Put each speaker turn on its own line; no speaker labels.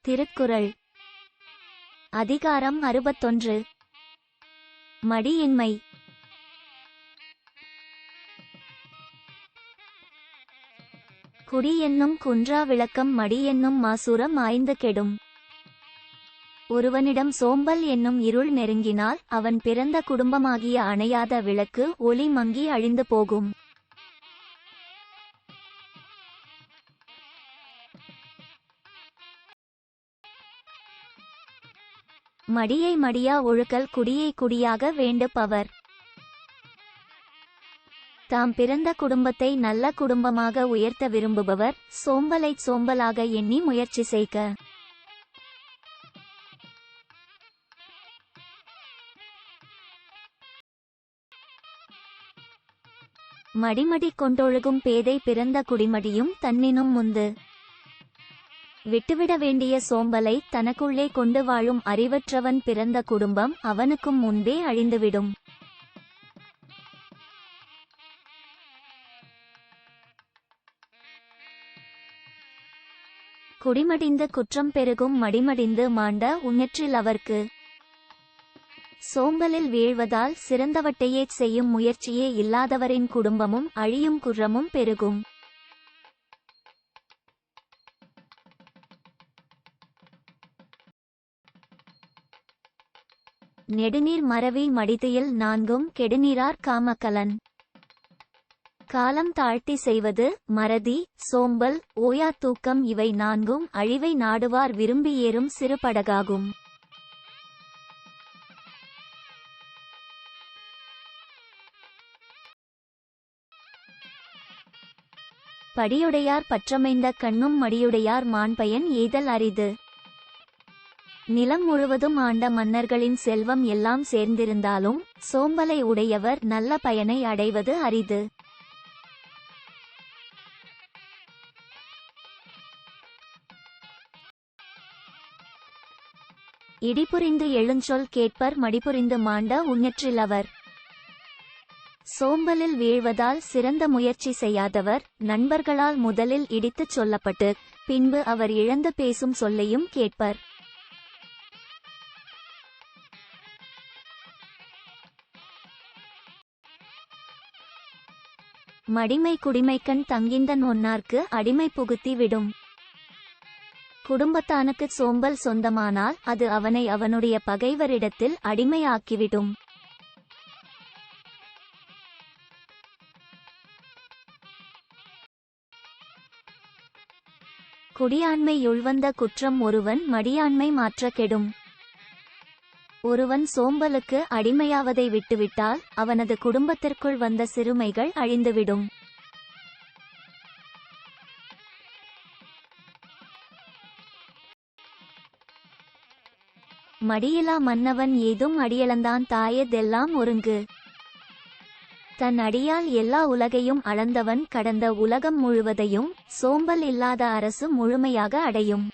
திருக்குறள் அதிகாரம் 61. மடியின்மை. குடி என்னும் குன்றா விளக்கம் மடி என்னும் மாசூரம் ஆய்ந்து கெடும். ஒருவனிடம் சோம்பல் என்னும் இருள் நெருங்கினால் அவன் பிறந்த குடும்பமாகிய அணையாத விளக்கு ஒளி மங்கி அழிந்து போகும். மடியை மடியா ஒழுக்கல் குடியை குடியாக வேண்டுபவர். தாம் பிறந்த குடும்பத்தை நல்ல குடும்பமாக உயர்த்த விரும்புபவர் சோம்பலைச் சோம்பலாக எண்ணி முயற்சி செய்க. மடிமடி கொண்டொழுகும் பேதை பிறந்த குடிமடியும் தன்னினும் முந்து. விட்டுவிட வேண்டிய சோம்பலை தனக்குள்ளே கொண்டு வாழும் அறிவற்றவன் பிறந்த குடும்பம் அவனுக்கும் முன்பே அழிந்துவிடும். குடிமடிந்து குற்றம் பெருகும் மடிமடிந்து மாண்ட உன்னற்றில் அவர்க்கு. சோம்பலில் வீழ்வதால் சிறந்தவட்டையே செய்யும் முயற்சியே இல்லாதவரின் குடும்பமும் அழியும் குற்றமும் பெருகும். நெடுநீர் மறவி மடிதியில் நான்கும் கெடுநீரார் காமக்கலன். காலம் தாழ்த்தி செய்வது மறதி சோம்பல் ஓயா தூக்கம் இவை நான்கும் அழிவை நாடுவார் விரும்பி ஏறும் சிறு படகாகும். படியுடையார் பற்றமைந்த கண்ணும் மடியுடையார் மாண்பயன் எய்தல் அரிது. நிலம் முழுவதும் ஆண்ட மன்னர்களின் செல்வம் எல்லாம் சேர்ந்திருந்தாலும் சோம்பலை உடையவர் நல்ல பயனை அடைவது அரிது. இடிபுரிந்து எழுஞ்சொல் கேட்பர் மடிபுரிந்து மாண்ட உன்னற்றிலவர். சோம்பலில் வீழ்வதால் சிறந்த முயற்சி செய்யாதவர் நண்பர்களால் முதலில் இடித்துச் சொல்லப்பட்டு பின்பு அவர் இழந்து பேசும் சொல்லையும் கேட்பர். மடிமை குடிமைக்கண் தங்கிந்த நொன்னார்க்கு அடிமை புகுத்தி விடும். குடும்பத்தானுக்கு சோம்பல் சொந்தமானால் அது அவனை அவனுடைய பகைவரிடத்தில் அடிமையாக்கிவிடும். குடியாண்மை யுள்வந்த குற்றம் ஒருவன் மடியாண்மை மாற்ற கெடும். ஒருவன் சோம்பலுக்கு அடிமையாவதை விட்டுவிட்டால் அவனது குடும்பத்திற்குள் வந்த சிறுமைகள் அழிந்துவிடும். மடியிலா மன்னவன் ஏதும் அடியளந்தான் தாயதெல்லாம் ஒருங்கு. தன் அடியால் எல்லா உலகையும் அளந்தவன் கடந்த உலகம் முழுவதையும் சோம்பல் இல்லாத அரசு முழுமையாக அடையும்.